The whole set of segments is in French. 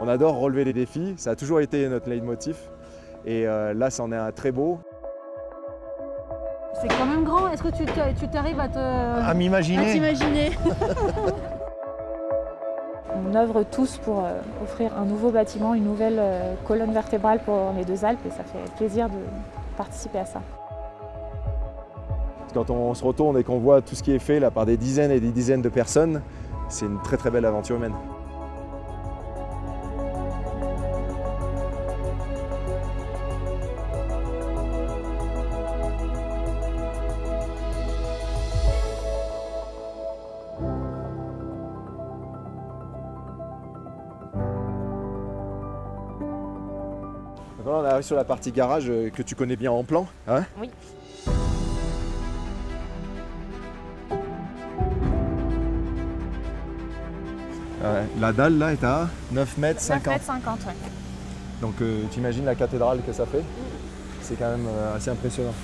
On adore relever les défis, ça a toujours été notre leitmotiv. Et là, c'en est un très beau. C'est quand même grand. Est-ce que tu t'arrives à m'imaginer? On œuvre tous pour offrir un nouveau bâtiment, une nouvelle colonne vertébrale pour les deux Alpes et ça fait plaisir de participer à ça. Quand on se retourne et qu'on voit tout ce qui est fait là, par des dizaines et des dizaines de personnes, c'est une très très belle aventure humaine. Donc là, on arrive sur la partie garage que tu connais bien en plan. Hein? Oui. La dalle là est à 9,50 m. 9,50 m, ouais. Donc tu imagines la cathédrale que ça fait? C'est quand même assez impressionnant.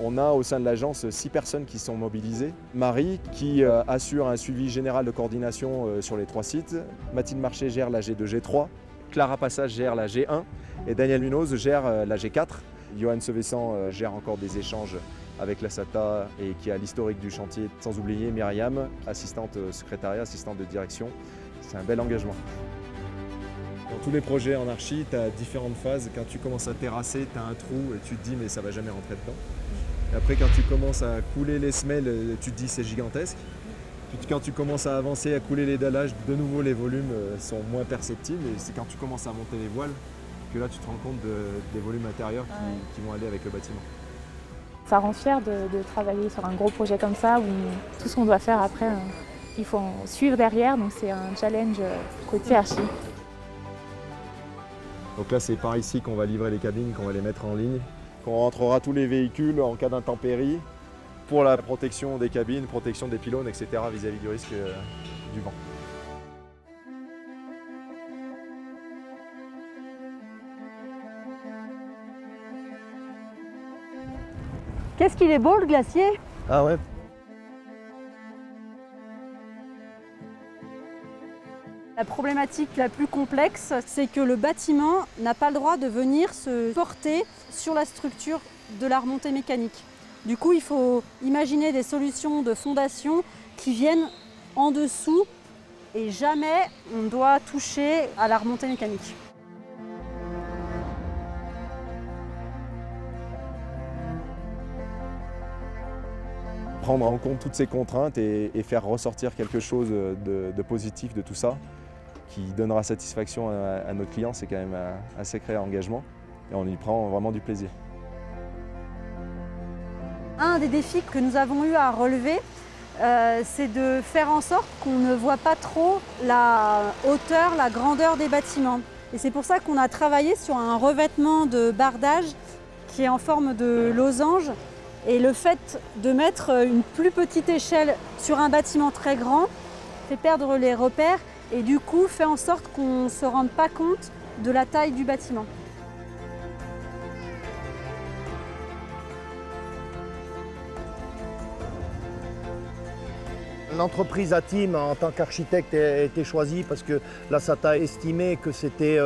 On a au sein de l'agence 6 personnes qui sont mobilisées. Marie qui assure un suivi général de coordination sur les 3 sites. Mathilde Marché gère la G2, G3. Clara Passage gère la G1 et Daniel Munoz gère la G4. Johan Sevessan gère encore des échanges avec la SATA et qui a l'historique du chantier. Sans oublier Myriam, assistante secrétariat, assistante de direction. C'est un bel engagement. Dans tous les projets en archi, tu as différentes phases. Quand tu commences à terrasser, tu as un trou et tu te dis mais ça va jamais rentrer dedans. Et après quand tu commences à couler les semelles, tu te dis c'est gigantesque. Puis quand tu commences à avancer, à couler les dallages, de nouveau les volumes sont moins perceptibles. Et c'est quand tu commences à monter les voiles que là tu te rends compte des volumes intérieurs qui vont aller avec le bâtiment. Ça rend fier de travailler sur un gros projet comme ça où tout ce qu'on doit faire après, il faut en suivre derrière, donc c'est un challenge côté archi. Donc là c'est par ici qu'on va livrer les cabines, qu'on va les mettre en ligne, qu'on rentrera tous les véhicules en cas d'intempérie pour la protection des cabines, protection des pylônes, etc. vis-à-vis du risque du vent. Qu'est-ce qu'il est beau le glacier! Ah ouais. La problématique la plus complexe, c'est que le bâtiment n'a pas le droit de venir se porter sur la structure de la remontée mécanique. Du coup, il faut imaginer des solutions de fondation qui viennent en dessous et jamais on doit toucher à la remontée mécanique. Prendre en compte toutes ces contraintes et faire ressortir quelque chose de positif de tout ça qui donnera satisfaction à notre client, c'est quand même un sacré engagement et on y prend vraiment du plaisir. Un des défis que nous avons eu à relever, c'est de faire en sorte qu'on ne voit pas trop la hauteur, la grandeur des bâtiments. Et c'est pour ça qu'on a travaillé sur un revêtement de bardage qui est en forme de losange. Et le fait de mettre une plus petite échelle sur un bâtiment très grand fait perdre les repères et du coup fait en sorte qu'on ne se rende pas compte de la taille du bâtiment. L'entreprise ATIM en tant qu'architecte a été choisie parce que la SATA a estimé que c'était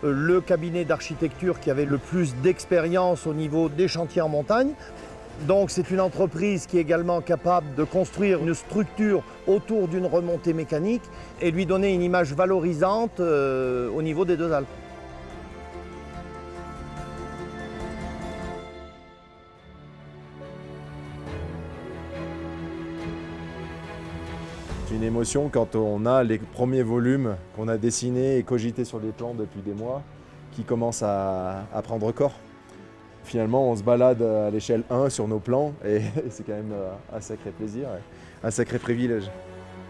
le cabinet d'architecture qui avait le plus d'expérience au niveau des chantiers en montagne. Donc c'est une entreprise qui est également capable de construire une structure autour d'une remontée mécanique et lui donner une image valorisante au niveau des deux Alpes. C'est une émotion quand on a les premiers volumes qu'on a dessinés et cogités sur des plans depuis des mois qui commencent à prendre corps. Finalement, on se balade à l'échelle 1 sur nos plans et c'est quand même un sacré plaisir, un sacré privilège.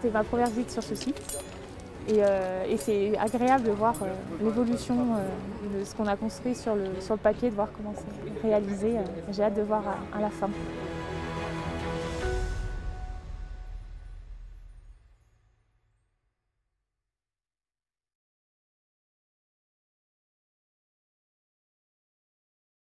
C'est ma première visite sur ce site et c'est agréable de voir l'évolution de ce qu'on a construit sur le papier, de voir comment c'est réalisé. J'ai hâte de voir à la fin.